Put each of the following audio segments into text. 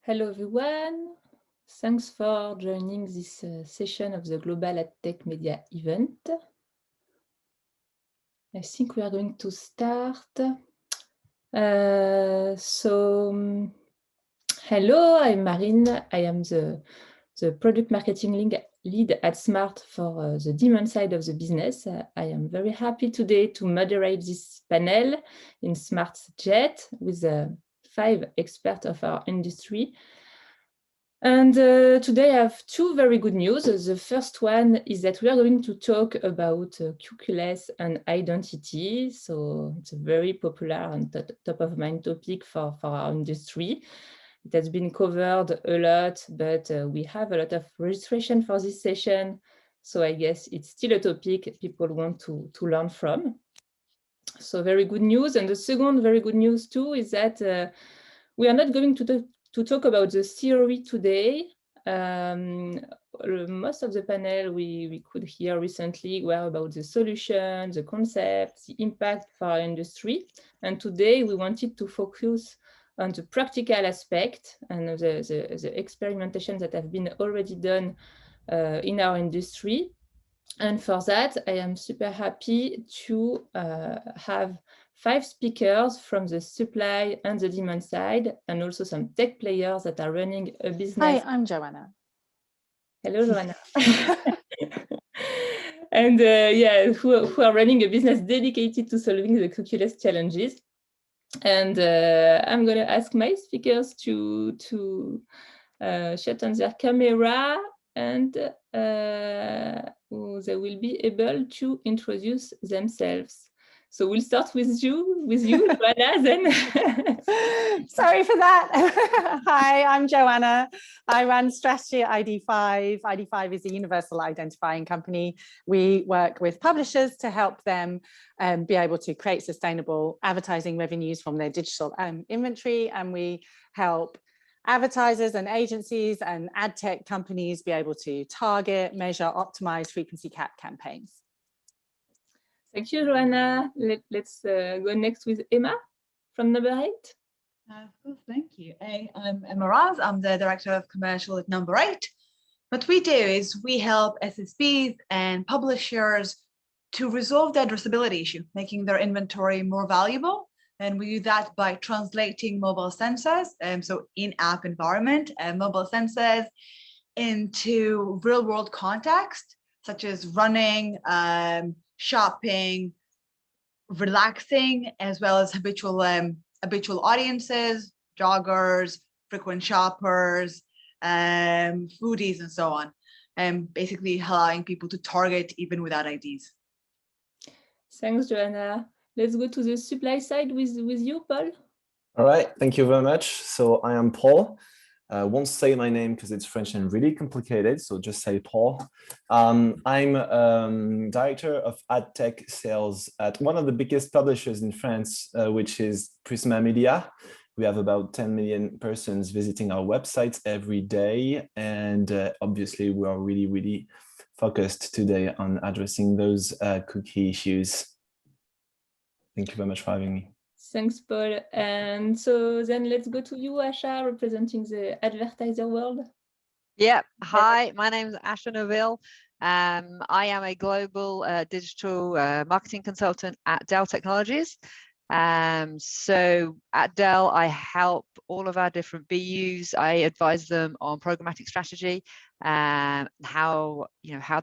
Hello everyone, thanks for joining this session of the Global Adtech Media event. I think we are going to start. Hello, I'm Marine. I am the product marketing lead at Smart for the demand side of the business. I am very happy today to moderate this panel in Smart Jet with 5 experts of our industry. And today I have 2 very good news. The first one is that we are going to talk about cookieless and identity. So it's a very popular and top of mind topic for our industry. It has been covered a lot, but we have a lot of registration for this session. So I guess it's still a topic people want to learn from. So very good news. And the second very good news too is that we are not going to talk about the theory today. Most of the panel we could hear recently were about the solution, the concept, the impact for our industry. And today we wanted to focus on the practical aspect and the experimentation that have been already done in our industry. And for that, I am super happy to have 5 speakers from the supply and the demand side, and also some tech players that are running a business. Hi, I'm Joanna. Hello, Joanna. And who are running a business dedicated to solving the cookieless challenges. And I'm going to ask my speakers to shut on their camera, and they will be able to introduce themselves. So we'll start with you, Joanna, then. Sorry for that. Hi, I'm Joanna. I run strategy at ID5. ID5 is a universal identifying company. We work with publishers to help them be able to create sustainable advertising revenues from their digital inventory, and we help advertisers and agencies and ad tech companies be able to target, measure, optimize frequency cap campaigns. Thank you, Joanna. Let's go next with Emma from NumberEight. Thank you. I'm Emma Raz. I'm the Director of Commercial at NumberEight. What we do is we help SSPs and publishers to resolve the addressability issue, making their inventory more valuable. And we do that by translating mobile sensors, so in-app environment and mobile sensors, into real-world context, such as running, shopping, relaxing, as well as habitual audiences, joggers, frequent shoppers, foodies, and so on, and basically allowing people to target even without IDs. Thanks, Joanna. Let's go to the supply side with you, Paul. All right, thank you very much. So I am Paul. Won't say my name because it's French and really complicated, so just say Paul. I'm Director of Adtech sales at one of the biggest publishers in France, which is Prisma Media. We have about 10 million persons visiting our websites every day, and obviously we are really focused today on addressing those cookie issues. Thank you very much for having me. Thanks, Paul. And so then let's go to you, Asha, representing the advertiser world. Yeah. Hi, my name is Asha Neuville. I am a global digital marketing consultant at Dell Technologies. So at Dell, I help all of our different BUs. I advise them on programmatic strategy, how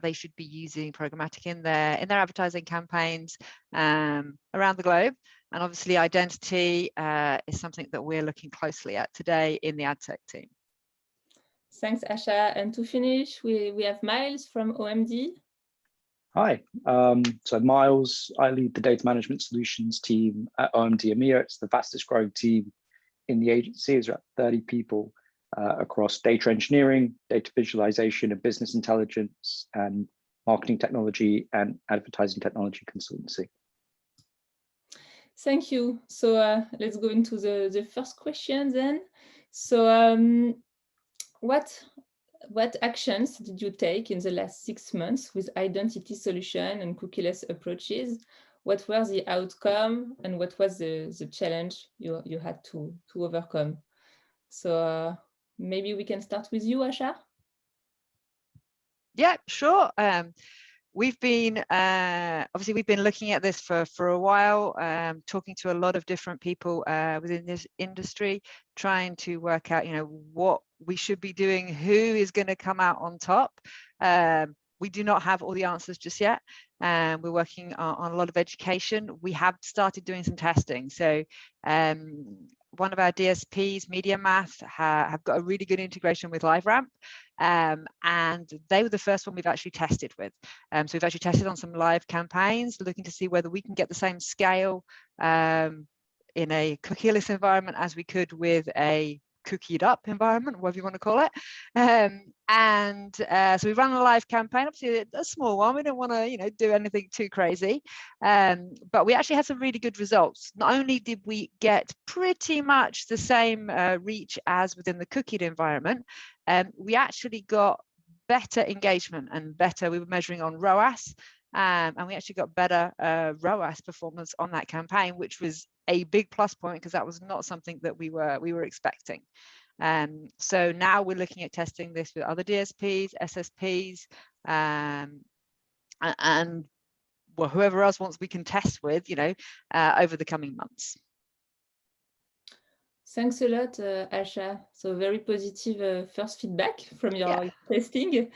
they should be using programmatic in their advertising campaigns around the globe. And obviously, identity is something that we're looking closely at today in the ad tech team. Thanks, Asha. And to finish, we have Miles from OMD. Hi, so Miles, I lead the data management solutions team at OMD EMEA. It's the fastest growing team in the agency. It's around 30 people across data engineering, data visualization and business intelligence, and marketing technology and advertising technology consultancy. Thank you. So let's go into the first question then. So what actions did you take in the last 6 months with identity solution and cookieless approaches? What were the outcome and what was the challenge you had to overcome? So maybe we can start with you, Asha. Yeah, sure. We've been obviously we've been looking at this for a while, talking to a lot of different people within this industry, trying to work out, what we should be doing, who is going to come out on top. We do not have all the answers just yet. We're working on a lot of education. We have started doing some testing. So one of our DSPs, Media Math, have got a really good integration with LiveRamp. And they were the first one we've actually tested with. So we've actually tested on some live campaigns, looking to see whether we can get the same scale in a cookieless environment as we could with a cookied up environment, whatever you want to call it. So we ran a live campaign, obviously a small one. We don't want to, do anything too crazy. But we actually had some really good results. Not only did we get pretty much the same reach as within the cookied environment, we actually got better engagement and better, we were measuring on ROAS, and we actually got better ROAS performance on that campaign, which was a big plus point because that was not something that we were expecting. So now we're looking at testing this with other DSPs, SSPs, and well, whoever else wants we can test with, over the coming months. Thanks a lot, Asha. So very positive first feedback from your testing.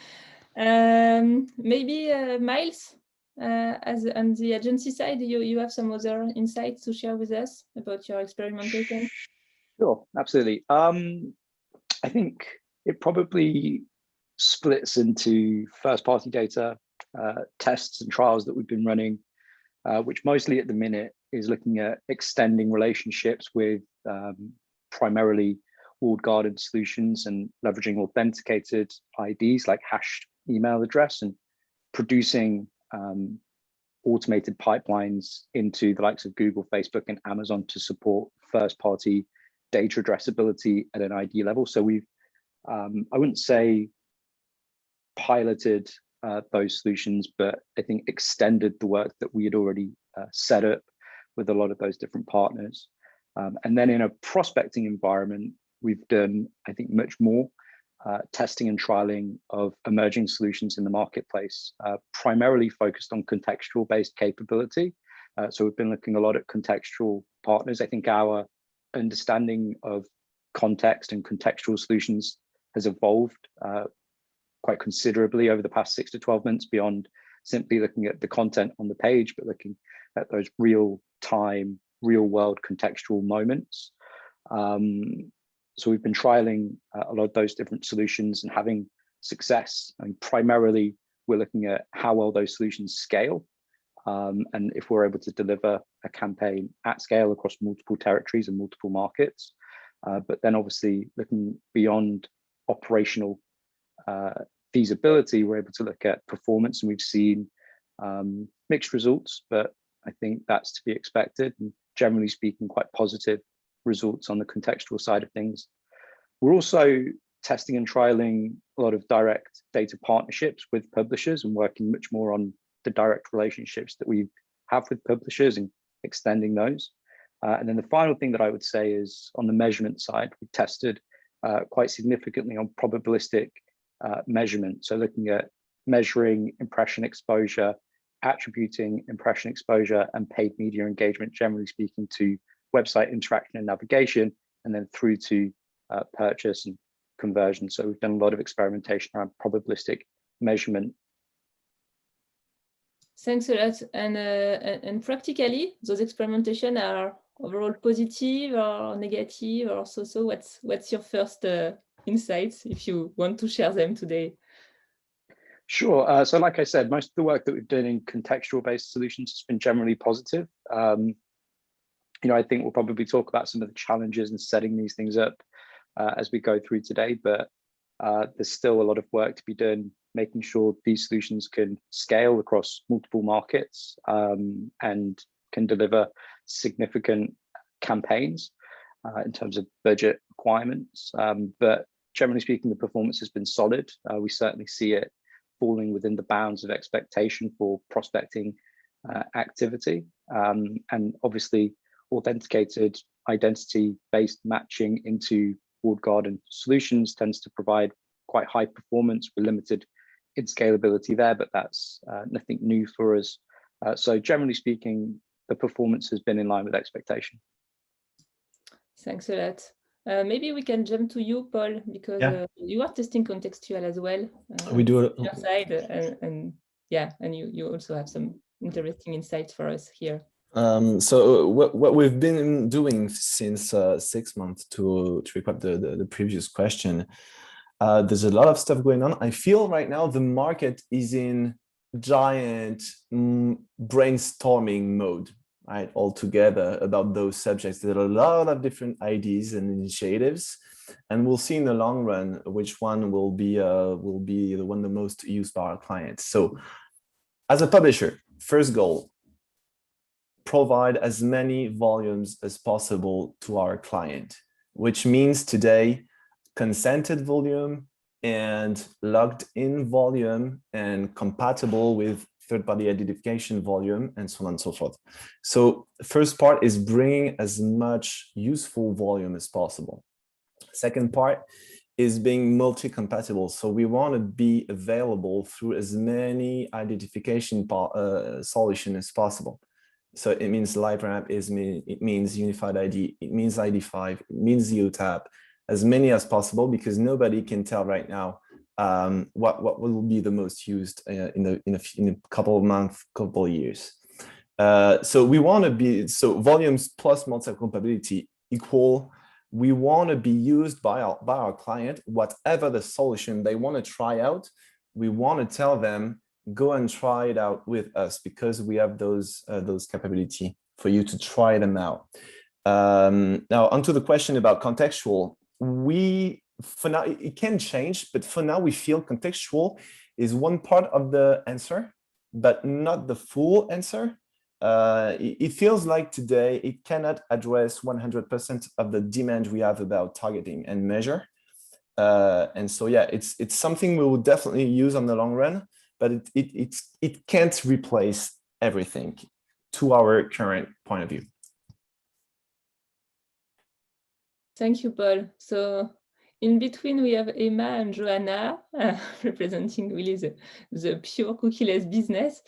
Maybe Miles, as on the agency side, you have some other insights to share with us about your experimentation? Sure, absolutely. I think it probably splits into first-party data, tests and trials that we've been running, which mostly at the minute is looking at extending relationships with primarily walled garden solutions and leveraging authenticated IDs like hashed email address and producing automated pipelines into the likes of Google, Facebook, and Amazon to support first-party data addressability at an ID level. So we've, I wouldn't say piloted those solutions, but I think extended the work that we had already set up with a lot of those different partners. And then in a prospecting environment, we've done, I think, much more testing and trialing of emerging solutions in the marketplace, primarily focused on contextual-based capability. So we've been looking a lot at contextual partners. I think our understanding of context and contextual solutions has evolved quite considerably over the past 6 to 12 months beyond simply looking at the content on the page, but looking at those real-time, real-world contextual moments. So we've been trialing a lot of those different solutions and having success. And primarily, we're looking at how well those solutions scale. And if we're able to deliver a campaign at scale across multiple territories and multiple markets, but then obviously looking beyond operational feasibility, we're able to look at performance, and we've seen mixed results, but I think that's to be expected, and generally speaking, quite positive results on the contextual side of things. We're also testing and trialing a lot of direct data partnerships with publishers and working much more on the direct relationships that we have with publishers and extending those. And then the final thing that I would say is on the measurement side, we tested quite significantly on probabilistic measurement. So looking at measuring impression exposure, attributing impression exposure and paid media engagement, generally speaking, to website interaction and navigation, and then through to purchase and conversion. So we've done a lot of experimentation around probabilistic measurement. Thanks a lot. And practically, those experimentations are overall positive or negative or so. What's your first insights, if you want to share them today? Sure. So like I said, most of the work that we've done in contextual-based solutions has been generally positive. I think we'll probably talk about some of the challenges in setting these things up as we go through today, but there's still a lot of work to be done, making sure these solutions can scale across multiple markets and can deliver significant campaigns in terms of budget requirements. But generally speaking, the performance has been solid. We certainly see it falling within the bounds of expectation for prospecting activity. And obviously, authenticated identity-based matching into walled garden solutions tends to provide quite high performance. We're limited in scalability there, but that's nothing new for us. So generally speaking, the performance has been in line with expectation. Thanks a lot. Maybe we can jump to you, Paul, because you are testing contextual as well. We do it on your side, and you also have some interesting insights for us here. So what we've been doing since 6 months to recap the previous question, there's a lot of stuff going on. I feel right now the market is in giant brainstorming mode, right, all together about those subjects. There are a lot of different ideas and initiatives, and we'll see in the long run which one will be the one the most used by our clients. So as a publisher, first goal, provide as many volumes as possible to our client, which means today consented volume and logged in volume and compatible with third-party identification volume and so on and so forth. So the first part is bringing as much useful volume as possible. Second part is being multi-compatible. So we want to be available through as many identification solutions as possible. So it means LiveRamp, it means Unified ID, it means ID5, it means ZeroTap, as many as possible, because nobody can tell right now what will be the most used in a couple of months, couple of years. So we want to be, so volumes plus multi-compatibility equal, we want to be used by our client, whatever the solution they want to try out, we want to tell them, go and try it out with us, because we have those capability for you to try them out. Now onto the question about contextual. For now, it can change, but for now we feel contextual is one part of the answer, but not the full answer. It feels like today it cannot address 100% of the demand we have about targeting and measure. And so yeah, it's something we will definitely use on the long run, but it can't replace everything to our current point of view. Thank you, Paul. So in between, we have Emma and Joanna representing really the pure cookieless business.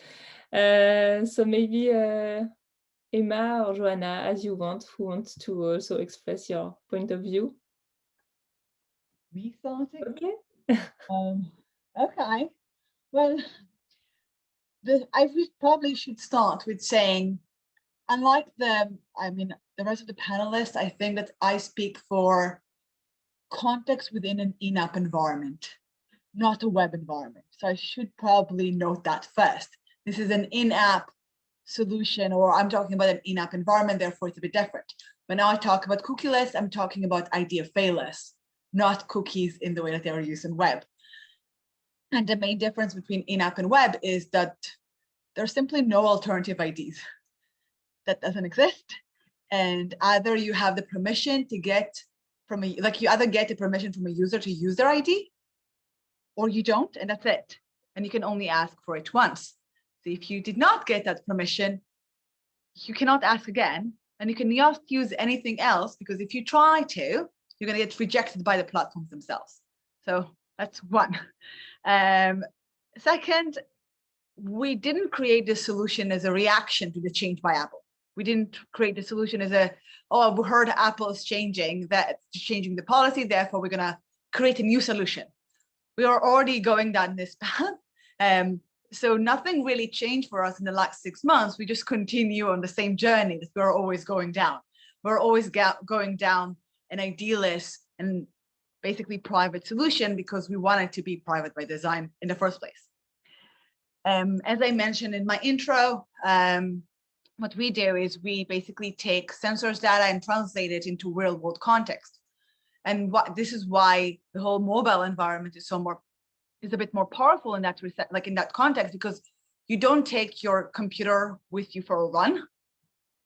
So maybe Emma or Joanna, as you want, who wants to also express your point of view? Me starting? Okay. Okay. Well, I probably should start with saying, unlike the rest of the panelists, I think that I speak for context within an in-app environment, not a web environment. So I should probably note that first. This is an in-app solution, or I'm talking about an in-app environment, therefore it's a bit different. When I talk about cookieless, I'm talking about IDFA-less, not cookies in the way that they are used in web. And the main difference between in-app and web is that there's simply no alternative IDs. That doesn't exist. And either you have the permission to get from you either get the permission from a user to use their ID, or you don't, and that's it. And you can only ask for it once. So if you did not get that permission, you cannot ask again, and you cannot use anything else, because if you try to, you're going to get rejected by the platforms themselves. So that's one. Second, we didn't create this solution as a reaction to the change by Apple. We didn't create the solution as we heard Apple is changing the policy, therefore we're going to create a new solution. We are already going down this path. So nothing really changed for us in the last 6 months. We just continue on the same journey that we're always going down. We're always going down an idealist and basically private solution, because we want it to be private by design in the first place. As I mentioned in my intro, what we do is we basically take sensors data and translate it into real world context. And this is why the whole mobile environment is a bit more powerful in that context, because you don't take your computer with you for a run.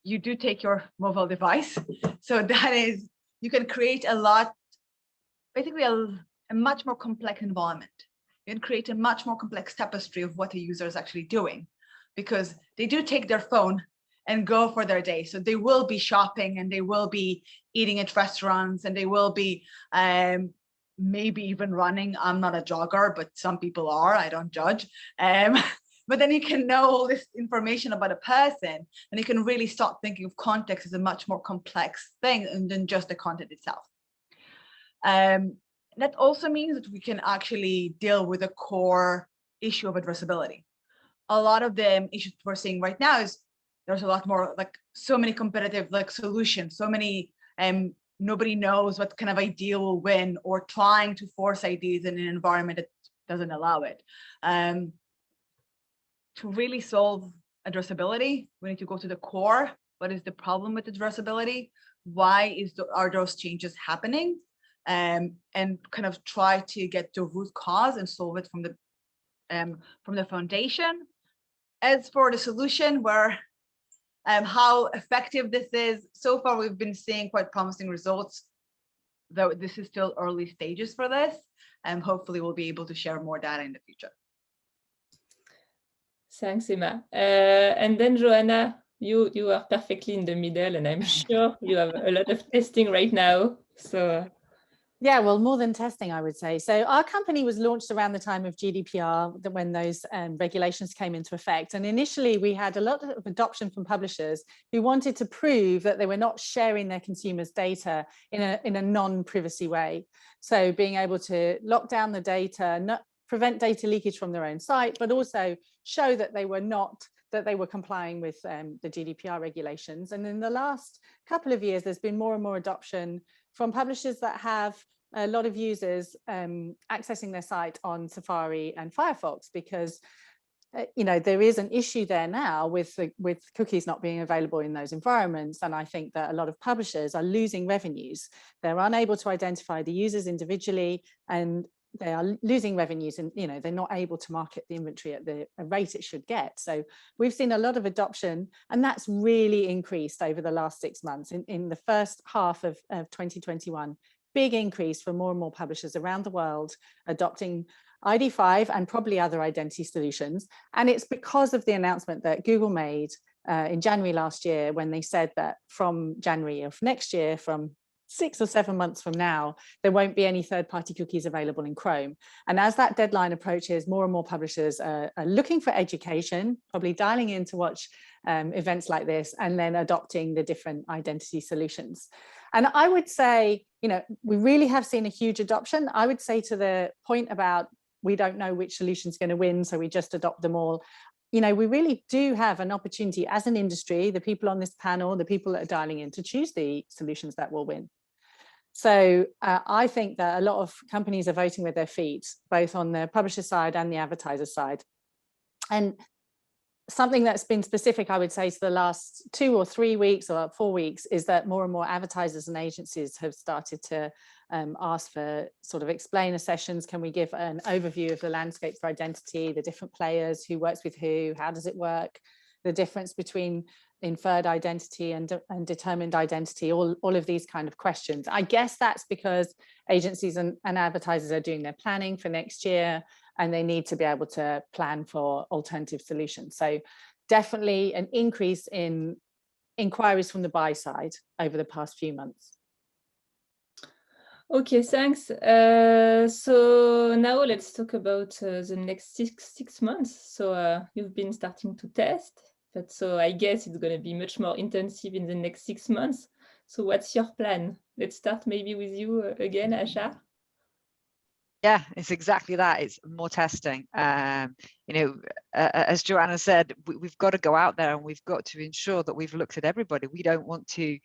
You do take your mobile device. So that is, you can create a much more complex environment. You can create a much more complex tapestry of what a user is actually doing, because they do take their phone and go for their day. So they will be shopping and they will be eating at restaurants and they will be maybe even running. I'm not a jogger, but some people are, I don't judge. But then you can know all this information about a person and you can really start thinking of context as a much more complex thing than just the content itself. That also means that we can actually deal with a core issue of addressability. A lot of the issues we're seeing right now is there's a lot more, like so many competitive like solutions, so many, nobody knows what kind of idea will win, or trying to force ideas in an environment that doesn't allow it. To really solve addressability, we need to go to the core. What is the problem with addressability? Why are those changes happening? And kind of try to get the root cause and solve it from the foundation. As for the solution, how effective this is, so far we've been seeing quite promising results, though this is still early stages for this, and hopefully we'll be able to share more data in the future. Thanks, Emma. And then Joanna, you are perfectly in the middle, and I'm sure you have a lot of testing right now. So yeah, well, more than testing, I would say. So our company was launched around the time of GDPR, when those regulations came into effect. And initially, we had a lot of adoption from publishers who wanted to prove that they were not sharing their consumers' data in a non-privacy way. So being able to lock down the data, prevent data leakage from their own site, but also show that they were complying with the GDPR regulations. And in the last couple of years, there's been more and more adoption from publishers that have a lot of users accessing their site on Safari and Firefox, because there is an issue there now with cookies not being available in those environments. And I think that a lot of publishers are losing revenues. They're unable to identify the users individually, and they are losing revenues, and they're not able to market the inventory at the rate it should get. So we've seen a lot of adoption, and that's really increased over the last 6 months. In the first half of 2021, big increase for more and more publishers around the world adopting ID5 and probably other identity solutions. And it's because of the announcement that Google made in January last year, when they said that from January of next year, from 6 or 7 months from now, there won't be any third-party cookies available in Chrome. And as that deadline approaches, more and more publishers are looking for education, probably dialing in to watch events like this, and then adopting the different identity solutions. And I would say, we really have seen a huge adoption. I would say, to the point about we don't know which solution is going to win, so we just adopt them all. We really do have an opportunity as an industry, the people on this panel, the people that are dialing in, to choose the solutions that will win. So I think that a lot of companies are voting with their feet, both on the publisher side and the advertiser side. And something that's been specific, I would say, to the last 2 or 3 weeks or 4 weeks, is that more and more advertisers and agencies have started to ask for sort of explainer sessions. Can we give an overview of the landscape for identity, the different players, who works with who, how does it work, the difference between inferred identity and determined identity, all of these kind of questions. I guess that's because agencies and advertisers are doing their planning for next year, and they need to be able to plan for alternative solutions. So definitely an increase in inquiries from the buy side over the past few months. Okay, thanks. So now let's talk about the next six months. So you've been starting to test, but so I guess it's going to be much more intensive in the next 6 months. So what's your plan? Let's start maybe with you again, Asha. Yeah, it's exactly that. It's more testing. As Joanna said, we've got to go out there and we've got to ensure that we've looked at everybody. We don't want to,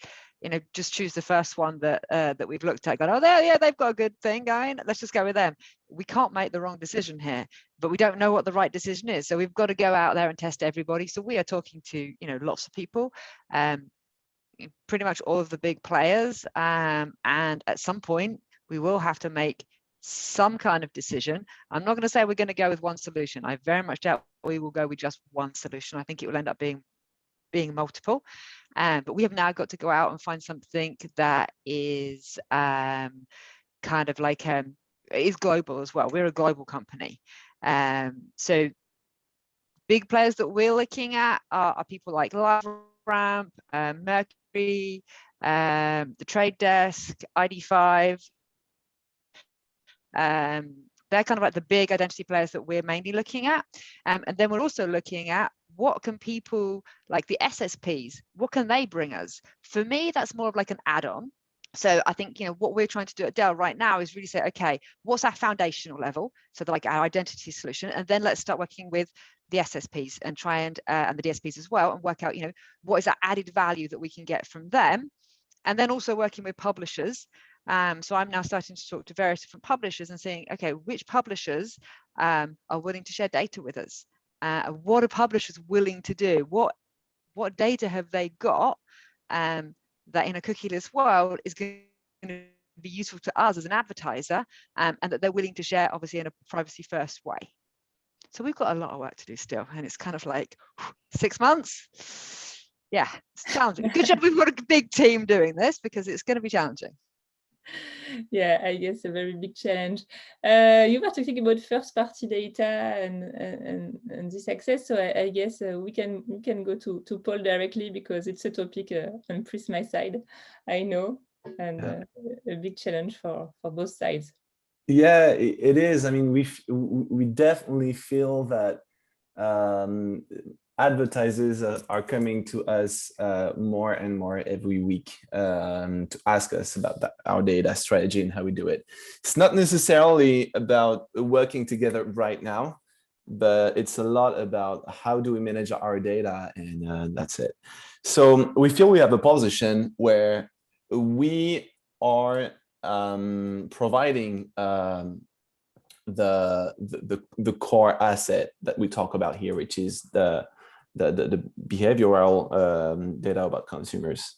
just choose the first one that we've looked at. Go, oh, yeah, they've got a good thing going. Let's just go with them. We can't make the wrong decision here, but we don't know what the right decision is. So we've got to go out there and test everybody. So we are talking to, lots of people, pretty much all of the big players, and at some point we will have to make some kind of decision. I'm not going to say we're going to go with one solution. I very much doubt we will go with just one solution. I think it will end up being multiple. But we have now got to go out and find something that is kind of like is global as well. We're a global company. So big players that we're looking at are people like Live Ramp, Mercury, the Trade Desk, ID5. They're kind of like the big identity players that we're mainly looking at. And then we're also looking at what can people like the SSPs, what can they bring us? For me, that's more of like an add-on. So I think, you know, what we're trying to do at Dell right now is really say, okay, what's our foundational level? So like our identity solution, and then let's start working with the SSPs and try and the DSPs as well, and work out, you know, what is that added value that we can get from them, and then also working with publishers. So I'm now starting to talk to various different publishers and saying, okay, which publishers are willing to share data with us? What are publishers willing to do? What data have they got that in a cookieless world is going to be useful to us as an advertiser, and that they're willing to share, obviously, in a privacy first way. So we've got a lot of work to do still, and it's kind of like 6 months. Yeah, it's challenging. Good job we've got a big team doing this, because it's going to be challenging. Yeah, I guess a very big challenge. You were talking about first-party data and this access, so I guess we can go to Paul directly, because it's a topic on Prisma side, I know, and a big challenge for both sides. Yeah, it is. I mean, we definitely feel that advertisers are coming to us more and more every week to ask us about our data strategy and how we do it. It's not necessarily about working together right now, but it's a lot about how do we manage our data, and that's it. So we feel we have a position where we are providing the core asset that we talk about here, which is the behavioral data about consumers.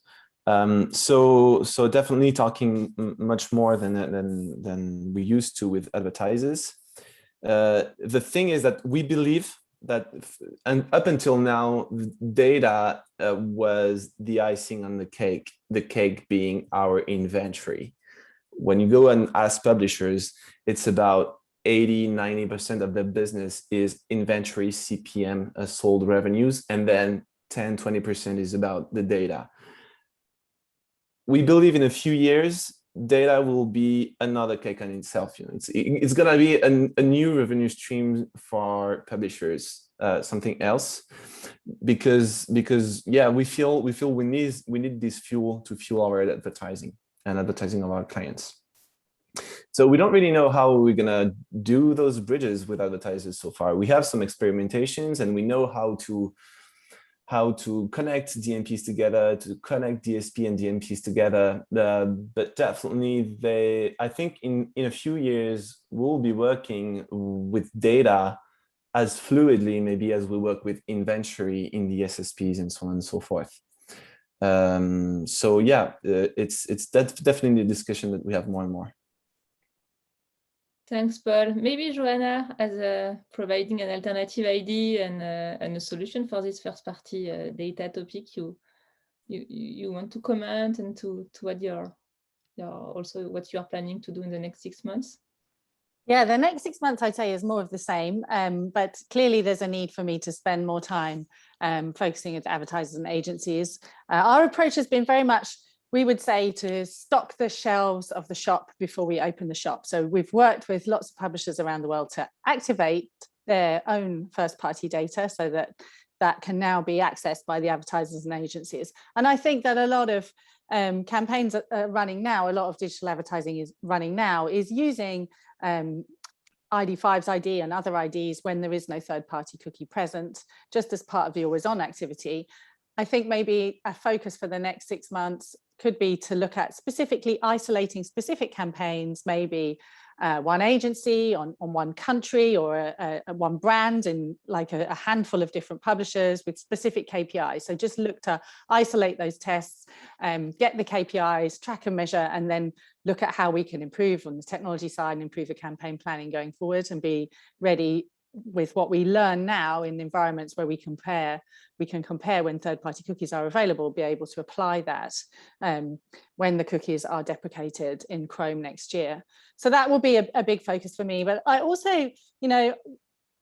So definitely talking much more than we used to with advertisers. The thing is that we believe that, and up until now, data was the icing on the cake being our inventory. When you go and ask publishers, it's about 80–90% of their business is inventory, CPM, sold revenues, and then 10–20% is about the data. We believe in a few years, data will be another cake on itself. You know, it's gonna be a new revenue stream for publishers, something else, because yeah, we feel we need this fuel to fuel our advertising and advertising of our clients. So we don't really know how we're gonna do those bridges with advertisers so far. We have some experimentations, and we know how to connect DMPs together, to connect DSP and DMPs together. But definitely I think in a few years, we'll be working with data as fluidly maybe as we work with inventory in the SSPs and so on and so forth. So yeah, it's definitely a discussion that we have more and more. Thanks, Paul. Maybe Joanna, as providing an alternative ID and a solution for this first-party data topic, you want to comment and to what also what you are planning to do in the next 6 months? Yeah, the next 6 months, I'd say, is more of the same, but clearly there's a need for me to spend more time focusing with advertisers and agencies. Our approach has been very much, we would say, to stock the shelves of the shop before we open the shop. So we've worked with lots of publishers around the world to activate their own first-party data so that can now be accessed by the advertisers and agencies. And I think that a lot of campaigns are running now, a lot of digital advertising is running now, is using ID5's ID and other IDs when there is no third-party cookie present, just as part of the always-on activity. I think maybe a focus for the next 6 months could be to look at specifically isolating specific campaigns, maybe one agency on one country, or one brand in like a handful of different publishers with specific KPIs. So just look to isolate those tests, get the KPIs, track and measure, and then look at how we can improve on the technology side and improve the campaign planning going forward, and be ready with what we learn now in environments where we can compare when third-party cookies are available, be able to apply that when the cookies are deprecated in Chrome next year. So that will be a big focus for me. But I also, you know,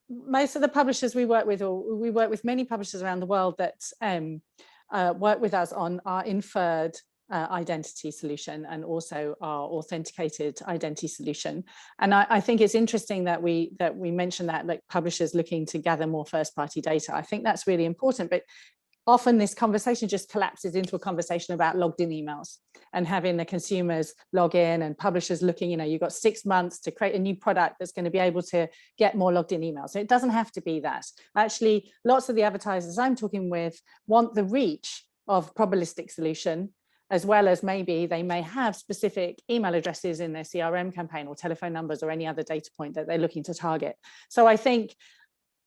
most of the publishers we work with, or we work with many publishers around the world that work with us on our inferred identity solution and also our authenticated identity solution. And I think it's interesting that we mentioned that, like, publishers looking to gather more first-party data. I think that's really important, but often this conversation just collapses into a conversation about logged in emails and having the consumers log in and publishers looking, you've got 6 months to create a new product that's going to be able to get more logged in emails. So it doesn't have to be that. Actually, lots of the advertisers I'm talking with want the reach of probabilistic solution, as well as maybe they may have specific email addresses in their CRM campaign or telephone numbers or any other data point that they're looking to target. So I think,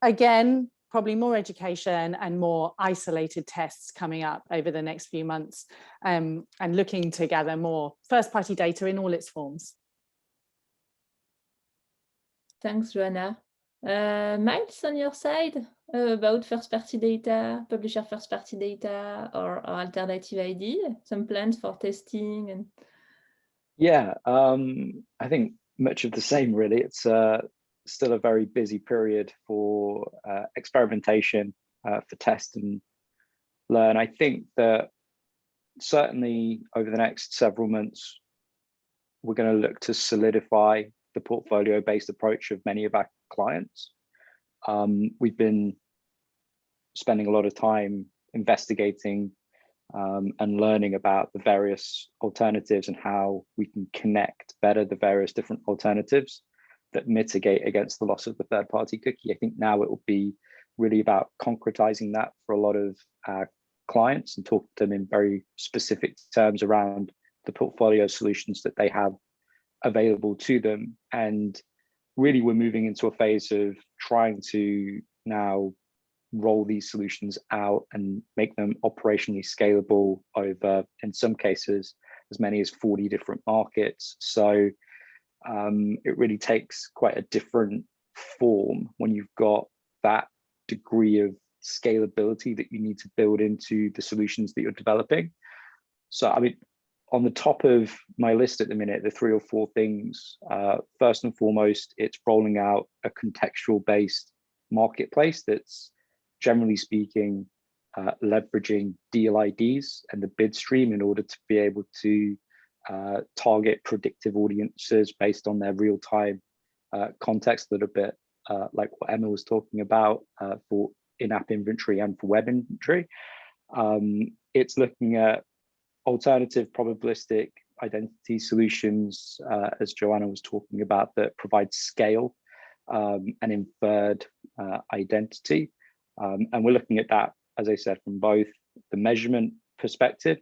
again, probably more education and more isolated tests coming up over the next few months, and looking to gather more first-party data in all its forms. Thanks, Joanna. Miles, on your side, about first-party data, publisher first-party data, or alternative ID, some plans for testing? And yeah, I think much of the same, really. It's still a very busy period for experimentation, for test and learn. I think that certainly over the next several months, we're going to look to solidify the portfolio-based approach of many of our clients. We've been spending a lot of time investigating and learning about the various alternatives and how we can connect better the various different alternatives that mitigate against the loss of the third-party cookie. I think now it will be really about concretizing that for a lot of our clients and talk to them in very specific terms around the portfolio solutions that they have available to them. And really, we're moving into a phase of trying to now roll these solutions out and make them operationally scalable over, in some cases, as many as 40 different markets. So it really takes quite a different form when you've got that degree of scalability that you need to build into the solutions that you're developing. So, I mean, on the top of my list at the minute, the 3 or 4 things, first and foremost, it's rolling out a contextual based marketplace that's, generally speaking, leveraging deal IDs and the bid stream in order to be able to target predictive audiences based on their real-time context, a little bit like what Emma was talking about for in-app inventory and for web inventory. It's looking at alternative probabilistic identity solutions, as Joanna was talking about, that provide scale and inferred identity. And we're looking at that, as I said, from both the measurement perspective,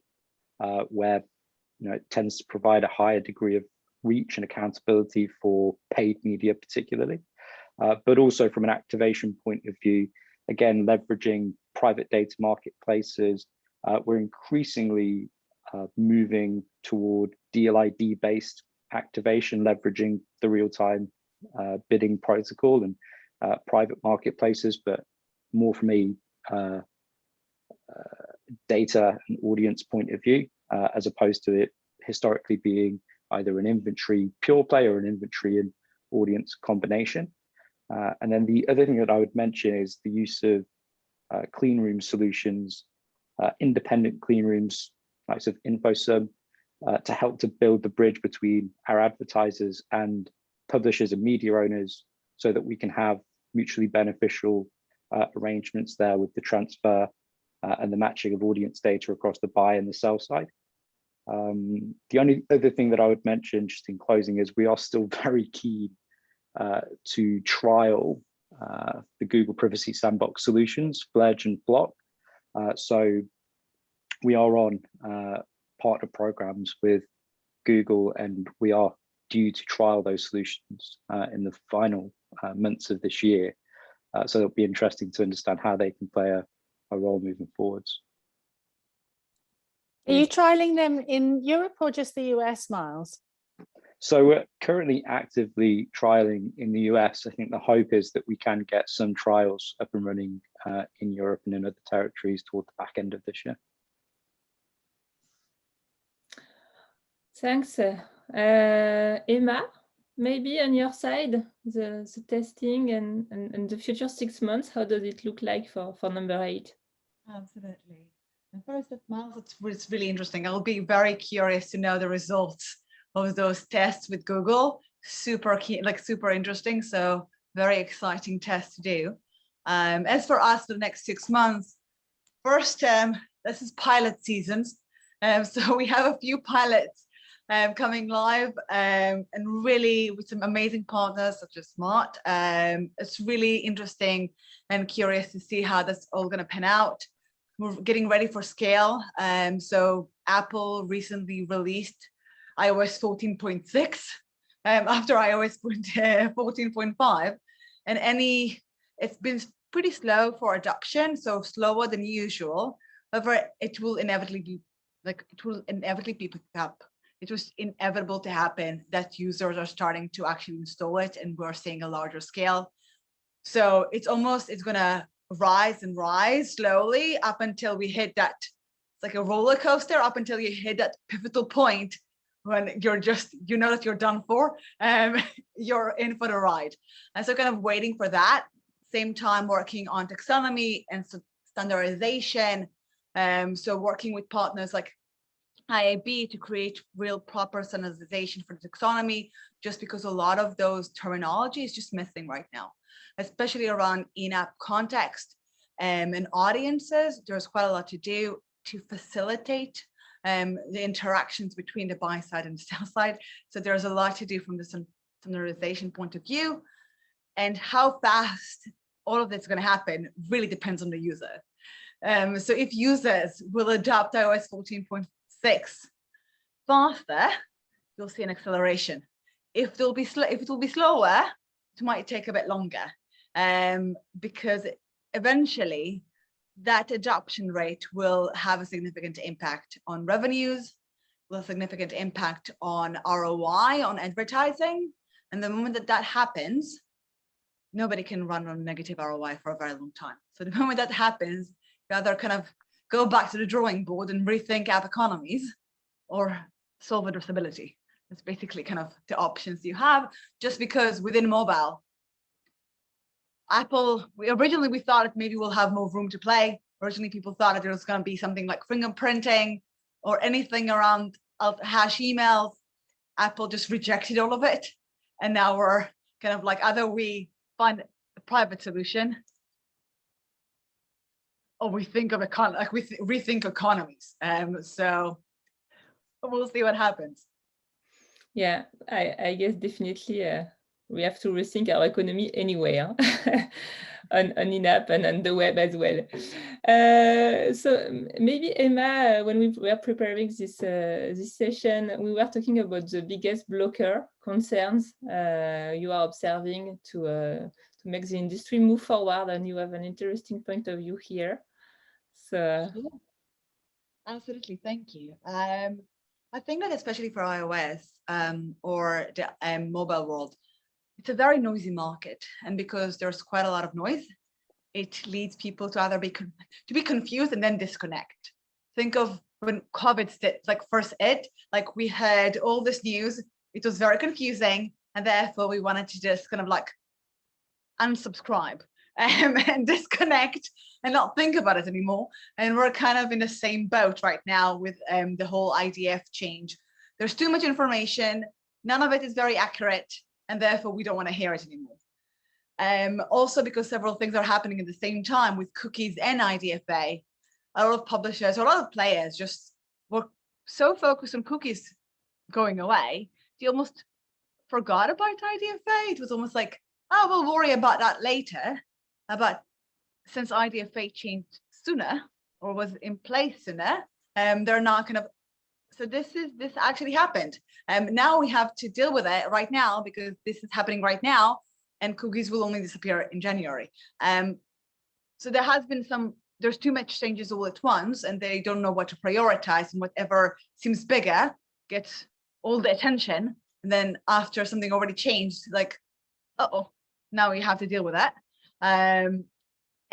where it tends to provide a higher degree of reach and accountability for paid media particularly, but also from an activation point of view, again, leveraging private data marketplaces. We're increasingly moving toward deal ID based activation, leveraging the real-time bidding protocol and private marketplaces, but more from a data and audience point of view, as opposed to it historically being either an inventory pure play or an inventory and audience combination. And then the other thing that I would mention is the use of clean room solutions, independent clean rooms, types of InfoSum, to help to build the bridge between our advertisers and publishers and media owners, so that we can have mutually beneficial arrangements there with the transfer and the matching of audience data across the buy and the sell side. The only other thing that I would mention just in closing is we are still very keen to trial the Google Privacy Sandbox solutions, Fledge and Flock. So we are on partner programs with Google, and we are due to trial those solutions in the final months of this year. So it'll be interesting to understand how they can play a role moving forwards. Are you trialing them in Europe or just the US, Miles? So we're currently actively trialing in the US. I think the hope is that we can get some trials up and running in Europe and in other territories toward the back end of this year. Thanks. Emma, maybe on your side, the testing and the future 6 months, how does it look like for NumberEight? Absolutely. First of all, it's really interesting. I'll be very curious to know the results of those tests with Google. Super key, like super interesting. So very exciting test to do. As for us, the next 6 months, first, this is pilot seasons. So we have a few pilots coming live and really with some amazing partners such as Smart. It's really interesting and curious to see how that's all going to pan out. We're getting ready for scale. So Apple recently released iOS 14.6 after iOS 14.5, and it's been pretty slow for adoption, so slower than usual. However, it will inevitably pick up. It was inevitable to happen that users are starting to actually install it, and we're seeing a larger scale. So it's gonna rise and rise slowly up until we hit that. It's like a roller coaster up until you hit that pivotal point when you're just, you know that you're done for, you're in for the ride. And so kind of waiting for that, same time working on taxonomy and standardization. So working with partners like IAB to create real proper standardization for the taxonomy, just because a lot of those terminology is just missing right now, especially around in-app context and audiences. There's quite a lot to do to facilitate the interactions between the buy side and the sell side. So there's a lot to do from the standardization point of view, and how fast all of this is going to happen really depends on the user. So if users will adopt iOS 14.6 faster, you'll see an acceleration. If it will be slower, it might take a bit longer, because eventually that adoption rate will have a significant impact on revenues, will have a significant impact on ROI, on advertising. And the moment that that happens, nobody can run on negative ROI for a very long time. So the moment that happens, you either kind of go back to the drawing board and rethink app economies or solve addressability. That's basically kind of the options you have, just because within mobile, Apple, we thought maybe we'll have more room to play. Originally, people thought that there was going to be something like fingerprinting or anything around hash emails. Apple just rejected all of it. And now we're kind of like, either we find a private solution or we think of rethink economies. So we'll see what happens. Yeah, I guess definitely we have to rethink our economy anyway, huh? on in-app and on the web as well. So maybe Emma, when we were preparing this session, we were talking about the biggest blocker concerns you are observing to make the industry move forward, and you have an interesting point of view here. So sure. Absolutely, thank you. I think that especially for iOS or the mobile world, it's a very noisy market, and because there's quite a lot of noise, it leads people to either be confused and then disconnect. Think of when COVID first hit, like we had all this news, it was very confusing, and therefore we wanted to just kind of like unsubscribe and disconnect and not think about it anymore. And we're kind of in the same boat right now with the whole IDF change. There's too much information, none of it is very accurate, and therefore we don't want to hear it anymore. Also because several things are happening at the same time with cookies and IDFA. A lot of publishers, a lot of players just were so focused on cookies going away, they almost forgot about IDFA. It was almost like, oh, we'll worry about that later. But since IDFA changed sooner, or was in place sooner, they're not kind of, so this actually happened. Now we have to deal with it right now because this is happening right now, and cookies will only disappear in January. So there's too much changes all at once, and they don't know what to prioritize, and whatever seems bigger gets all the attention. And then after something already changed, like, uh-oh, now we have to deal with that.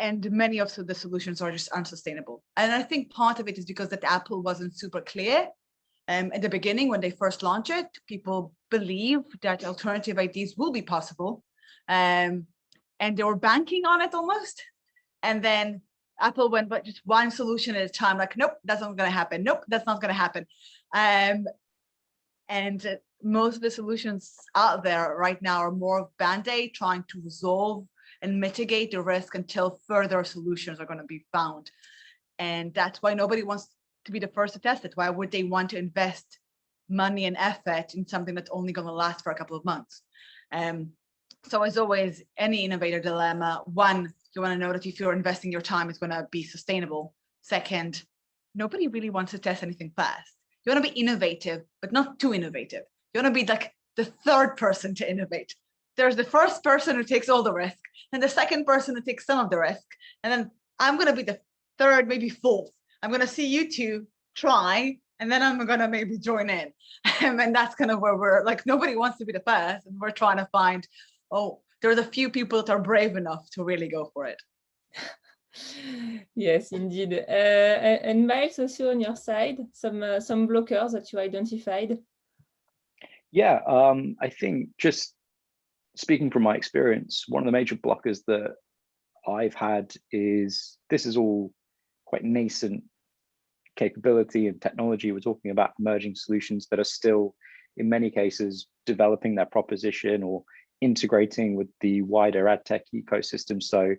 And many of the solutions are just unsustainable. And I think part of it is because that Apple wasn't super clear. At the beginning, when they first launched it, people believed that alternative IDs will be possible. And they were banking on it almost. And then Apple went but just one solution at a time, like, nope, that's not going to happen. Nope, that's not going to happen. And most of the solutions out there right now are more of Band-Aid, trying to resolve and mitigate the risk until further solutions are going to be found. And that's why nobody wants to be the first to test it. Why would they want to invest money and effort in something that's only going to last for a couple of months? So as always, any innovator dilemma, one, you want to know that if you're investing your time, it's going to be sustainable. Second, nobody really wants to test anything fast. You want to be innovative, but not too innovative. You want to be like the third person to innovate. There's the first person who takes all the risk, and the second person who takes some of the risk. And then I'm going to be the third, maybe fourth. I'm going to see you two try, and then I'm going to maybe join in. And that's kind of where we're like, nobody wants to be the first. And we're trying to find, oh, there's a few people that are brave enough to really go for it. Yes, indeed. And Miles, also on your side, some blockers that you identified? Yeah, I think just speaking from my experience, one of the major blockers that I've had is this is all quite nascent capability and technology. We're talking about emerging solutions that are still, in many cases, developing their proposition or integrating with the wider Adtech ecosystem. So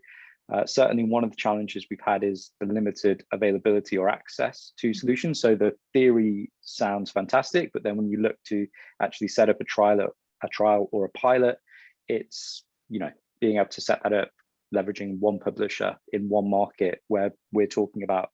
certainly one of the challenges we've had is the limited availability or access to solutions. So the theory sounds fantastic, but then when you look to actually set up a trial or a pilot, it's, you know, being able to set that up, leveraging one publisher in one market, where we're talking about,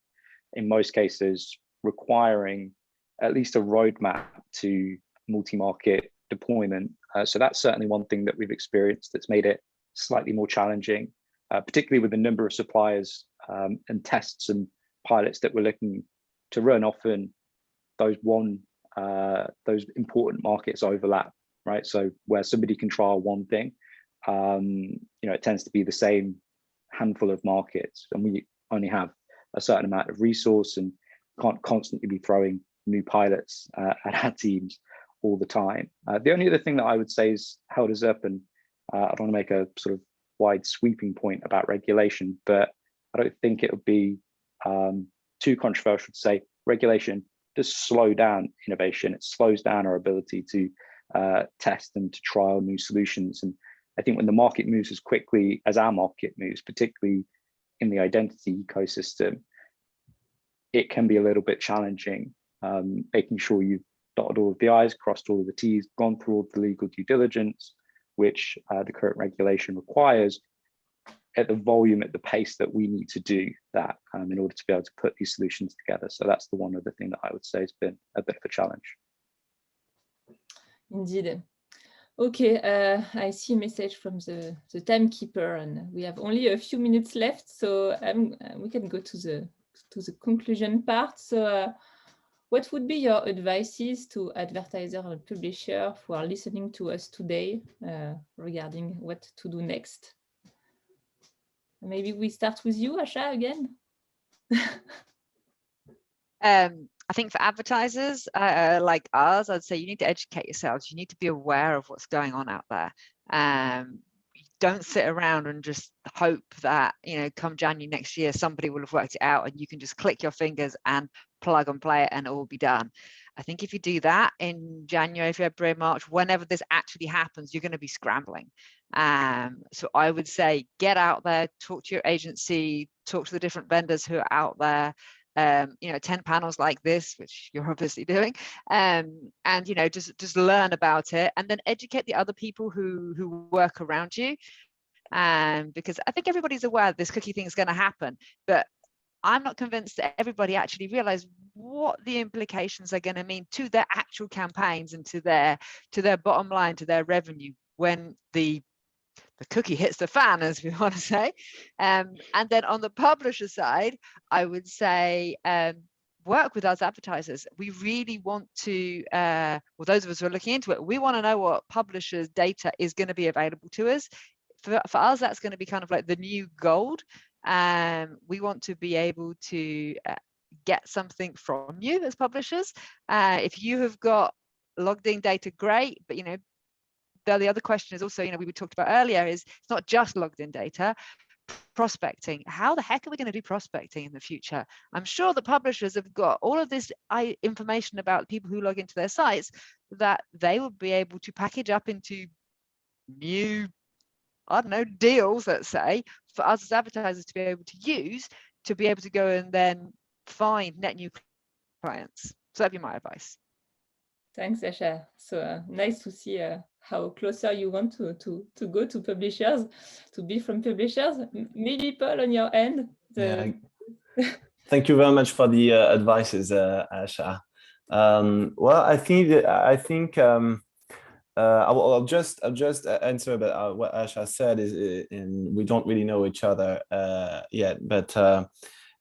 in most cases, requiring at least a roadmap to multi-market deployment. So that's certainly one thing that we've experienced that's made it slightly more challenging, particularly with the number of suppliers and tests and pilots that we're looking to run. Often those important markets overlap, right? So where somebody can trial one thing, you know, it tends to be the same handful of markets, and we only have a certain amount of resource and can't constantly be throwing new pilots at our teams all the time. The only other thing that I would say is held us up, and I don't want to make a sort of wide sweeping point about regulation, but I don't think it would be too controversial to say regulation does slow down innovation. It slows down our ability to test and to trial new solutions. And I think when the market moves as quickly as our market moves, particularly in the identity ecosystem, it can be a little bit challenging, making sure you've dotted all of the I's, crossed all of the T's, gone through all the legal due diligence, which the current regulation requires, at the volume, at the pace that we need to do that in order to be able to put these solutions together. So that's the one other thing that I would say has been a bit of a challenge. Indeed. Okay, I see a message from the timekeeper, and we have only a few minutes left, so we can go to the conclusion part. So what would be your advices to advertisers and publishers who are listening to us today regarding what to do next? Maybe we start with you, Asha, again. I think for advertisers like us, I'd say you need to educate yourselves. You need to be aware of what's going on out there. Don't sit around and just hope that, you know, come January next year, somebody will have worked it out and you can just click your fingers and plug and play it and it will be done. I think if you do that in January, February, March, whenever this actually happens, you're going to be scrambling. So I would say get out there, talk to your agency, talk to the different vendors who are out there. You know, attend panels like this, which you're obviously doing, and you know, just learn about it, and then educate the other people who work around you. Because I think everybody's aware this cookie thing is going to happen, but I'm not convinced that everybody actually realize what the implications are going to mean to their actual campaigns and to their bottom line, to their revenue, when the cookie hits the fan, as we want to say. And then on the publisher side, I would say work with us advertisers. We really want to, well, those of us who are looking into it, we want to know what publishers' data is going to be available to us. For us, that's going to be kind of like the new gold. We want to be able to get something from you as publishers. If you have got logged in data, great, but you know, the other question is also, you know, we talked about earlier, is it's not just logged in data. prospecting. How the heck are we going to do prospecting in the future? I'm sure the publishers have got all of this information about people who log into their sites that they will be able to package up into new, I don't know, deals, let's say, for us as advertisers to be able to use, to be able to go and then find net new clients. So that'd be my advice. Thanks, Asha. So nice to see how closer you want to go to publishers, to be from publishers. Maybe Paul, on your end. Thank you very much for the advices, Asha. Well, I think I'll just answer about what Asha said and we don't really know each other yet, but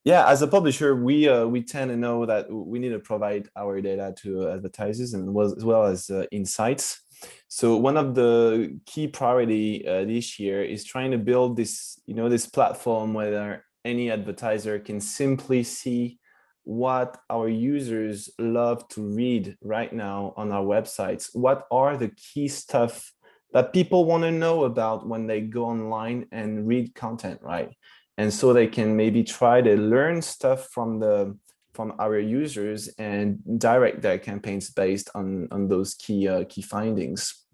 yeah, as a publisher, we tend to know that we need to provide our data to advertisers and as well as insights. So one of the key priority this year is trying to build this, this platform where any advertiser can simply see what our users love to read right now on our websites. What are the key stuff that people want to know about when they go online and read content, right? And so they can maybe try to learn stuff from our users and direct their campaigns based on those key findings.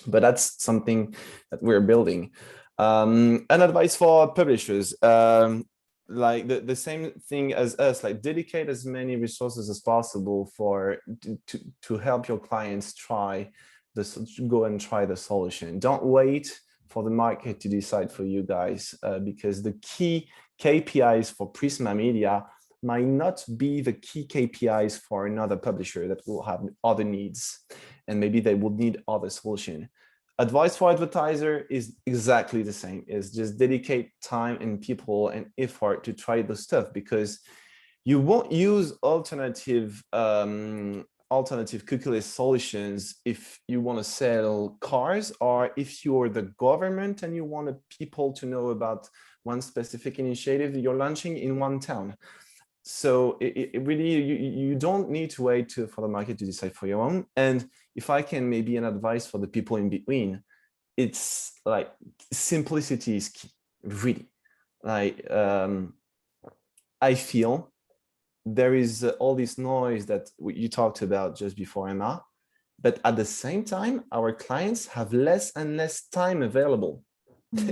But that's something that we're building. An advice for publishers, like the same thing as us, like dedicate as many resources as possible to help your clients go and try the solution. Don't wait for the market to decide for you guys, because the key KPIs for Prisma Media might not be the key KPIs for another publisher that will have other needs, and maybe they will need other solution. Advice for advertiser is exactly the same, is just dedicate time and people and effort to try the stuff, because you won't use alternative cookieless solutions if you want to sell cars, or if you're the government and you want people to know about one specific initiative you're launching in one town. So it really, you don't need to wait for the market to decide for your own. And if I can maybe an advice for the people in between, it's like simplicity is key, really. Like I feel there is all this noise that you talked about just before, Emma, but at the same time, our clients have less and less time available.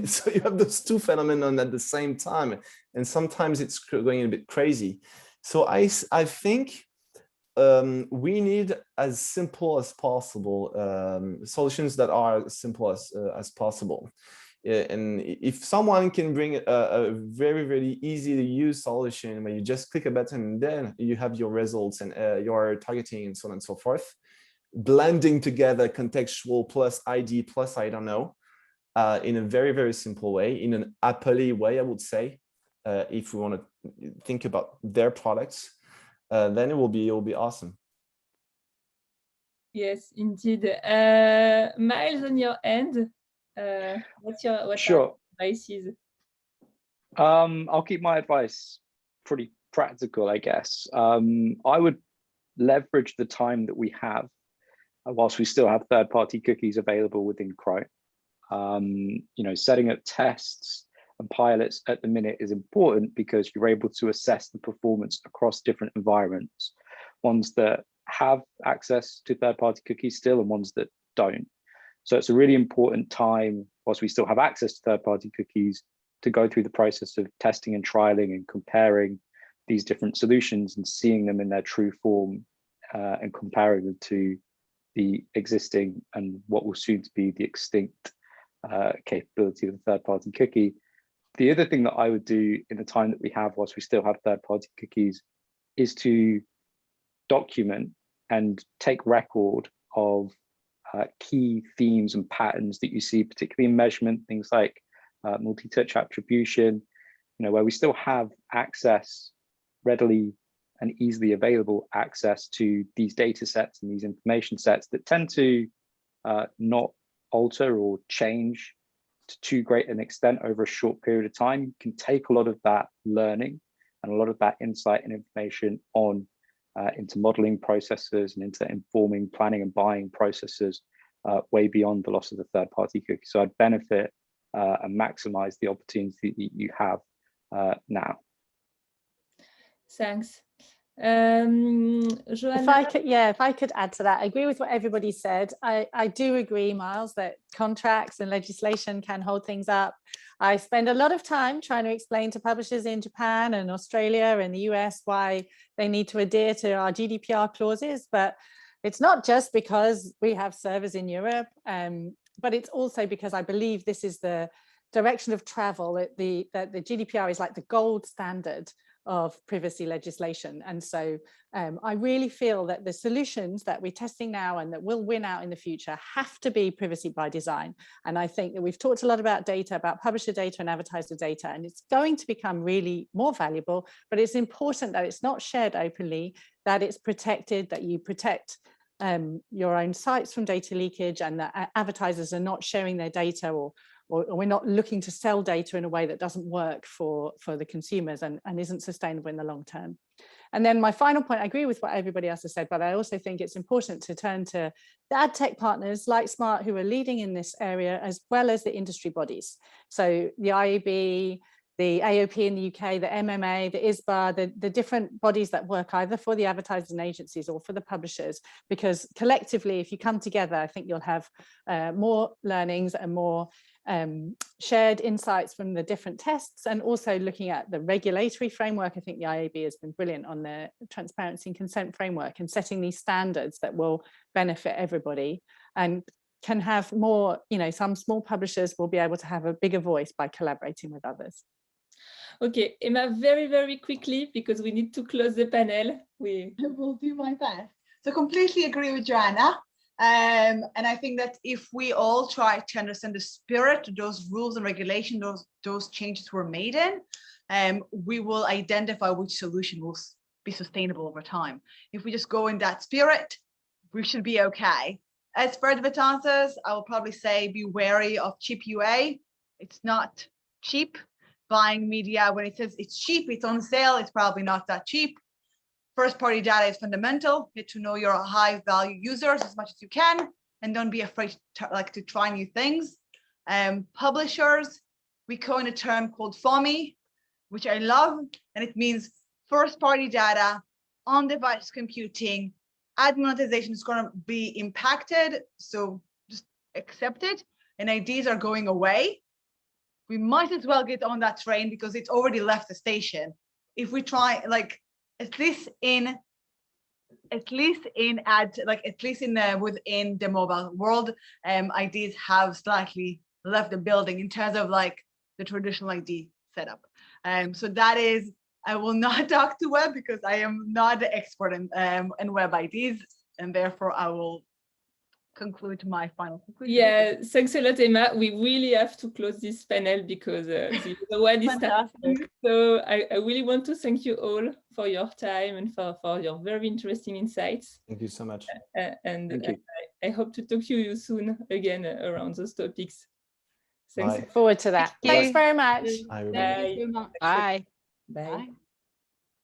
So you have those two phenomena at the same time, and sometimes it's going a bit crazy. So I think we need as simple as possible solutions that are as simple as possible. And if someone can bring a very, very easy to use solution where you just click a button and then you have your results and your targeting and so on and so forth, blending together contextual plus ID plus I don't know, in a very, very simple way, in an Apple-y way, I would say, if we want to think about their products, then it will be awesome. Yes, indeed. Miles, on your end, what's your advices? I'll keep my advice pretty practical, I guess. I would leverage the time that we have whilst we still have third-party cookies available within Chrome. Setting up tests and pilots at the minute is important because you're able to assess the performance across different environments, ones that have access to third-party cookies still and ones that don't. So it's a really important time, whilst we still have access to third-party cookies, to go through the process of testing and trialing and comparing these different solutions and seeing them in their true form and comparing them to the existing and what will soon to be the extinct capability of the third-party cookie. The other thing that I would do in the time that we have whilst we still have third-party cookies is to document and take record of key themes and patterns that you see, particularly in measurement, things like multi-touch attribution, where we still have access, readily and easily available access to these data sets and these information sets that tend to not alter or change to too great an extent over a short period of time. You can take a lot of that learning and a lot of that insight and information on into modeling processes and into informing planning and buying processes way beyond the loss of the third-party cookie. So I'd benefit and maximize the opportunity that you have now. Thanks. Joanna? If I could add to that, I agree with what everybody said. I do agree, Miles, that contracts and legislation can hold things up. I spend a lot of time trying to explain to publishers in Japan and Australia and the US why they need to adhere to our GDPR clauses, but it's not just because we have servers in Europe, but it's also because I believe this is the direction of travel. That the GDPR is like the gold standard of privacy legislation. And so I really feel that the solutions that we're testing now and that will win out in the future have to be privacy by design. And I think that we've talked a lot about data, about publisher data and advertiser data, and it's going to become really more valuable, but it's important that it's not shared openly, that it's protected, that you protect your own sites from data leakage, and that advertisers are not sharing their data, or we're not looking to sell data in a way that doesn't work for the consumers and isn't sustainable in the long term. And then my final point, I agree with what everybody else has said, but I also think it's important to turn to the ad tech partners like Smart, who are leading in this area, as well as the industry bodies. So the IAB, the AOP in the UK, the MMA, the ISBA, the different bodies that work either for the advertisers and agencies or for the publishers, because collectively, if you come together, I think you'll have more learnings and more shared insights from the different tests, and also looking at the regulatory framework. I think the IAB has been brilliant on the transparency and consent framework and setting these standards that will benefit everybody, and can have more, some small publishers will be able to have a bigger voice by collaborating with others. Okay, Emma, very, very quickly, because we need to close the panel. I will do my best. So completely agree with Joanna. And I think that if we all try to understand the spirit, those rules and regulations, those changes were made in, we will identify which solution will be sustainable over time. If we just go in that spirit, we should be okay. As for advertisers, I will probably say be wary of cheap UA. It's not cheap. Buying media, when it says it's cheap, it's on sale, it's probably not that cheap. First-party data is fundamental. Get to know your high-value users as much as you can, and don't be afraid to try new things. Publishers, we coined a term called FOMI, which I love, and it means first-party data, on-device computing, ad monetization is going to be impacted, so just accept it, and IDs are going away. We might as well get on that train because it's already left the station. If we try, within the mobile world, IDs have slightly left the building in terms of the traditional ID setup. So that is, I will not talk to web because I am not the expert in web IDs, and therefore I will conclude my final conclusion. Yeah, thanks a lot, Emma. We really have to close this panel because the one is starting. So I really want to thank you all for your time and for your very interesting insights. Thank you so much. I hope to talk to you soon again around those topics. Thanks. Look forward to that. Thanks very much. Thank you so much. Bye. Bye. Bye.